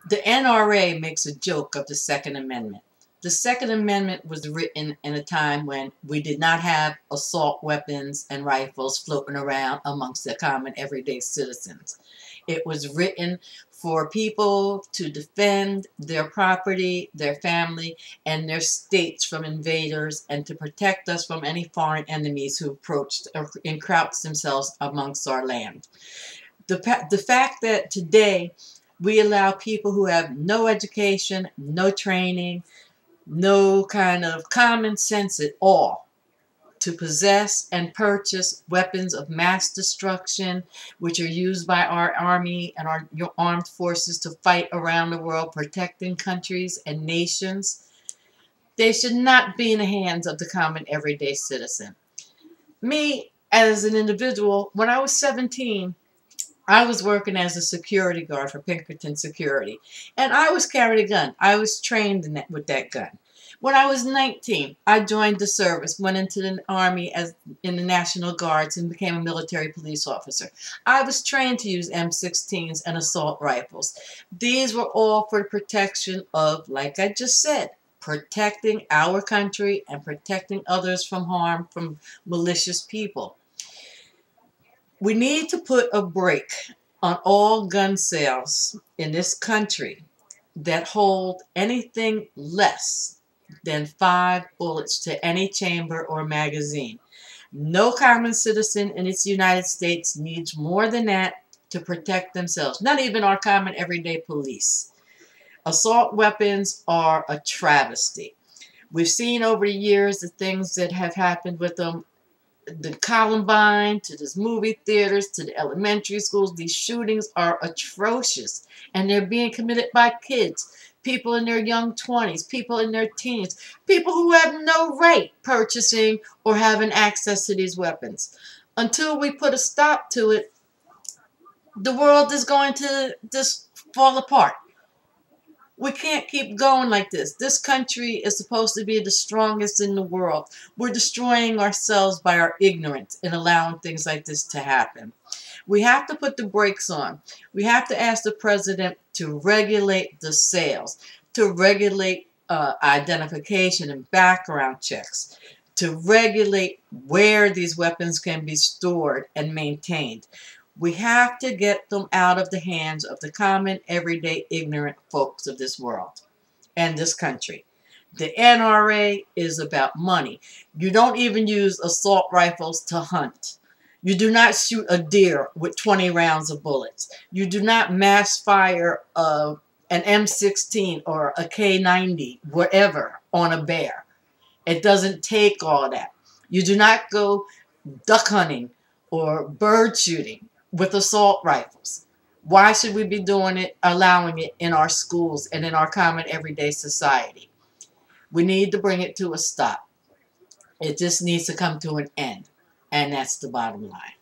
The NRA makes a joke of the Second Amendment. The Second Amendment was written in a time when we did not have assault weapons and rifles floating around amongst the common everyday citizens. It was written for people to defend their property, their family, and their states from invaders, and to protect us from any foreign enemies who approached or encroached themselves amongst our land. The fact that today we allow people who have no education, no training, no kind of common sense at all to possess and purchase weapons of mass destruction, which are used by our army and our armed forces to fight around the world, protecting countries and nations. They should not be in the hands of the common everyday citizen. Me, as an individual, when I was 17, I was working as a security guard for Pinkerton Security, and I was carrying a gun. I was trained with that gun. When I was 19, I joined the service, went into the Army as in the National Guards, and became a military police officer. I was trained to use M16s and assault rifles. These were all for the protection of, like I just said, protecting our country and protecting others from harm from malicious people. We need to put a brake on all gun sales in this country that hold anything less than 5 bullets to any chamber or magazine. No common citizen in this United States needs more than that to protect themselves. Not even our common everyday police. Assault weapons are a travesty. We've seen over the years the things that have happened with them. The Columbine, to the movie theaters, to the elementary schools. These shootings are atrocious, and they're being committed by kids, people in their young 20s, people in their teens, people who have no right purchasing or having access to these weapons. Until we put a stop to it, the world is going to just fall apart. We can't keep going like this. This country is supposed to be the strongest in the world. We're destroying ourselves by our ignorance in allowing things like this to happen. We have to put the brakes on. We have to ask the president to regulate the sales, to regulate identification and background checks, to regulate where these weapons can be stored and maintained. We have to get them out of the hands of the common, everyday, ignorant folks of this world and this country. The NRA is about money. You don't even use assault rifles to hunt. You do not shoot a deer with 20 rounds of bullets. You do not mass fire an M16 or a K90, whatever, on a bear. It doesn't take all that. You do not go duck hunting or bird shooting with assault rifles. Why should we be doing it, allowing it in our schools and in our common everyday society? We need to bring it to a stop. It just needs to come to an end. And that's the bottom line.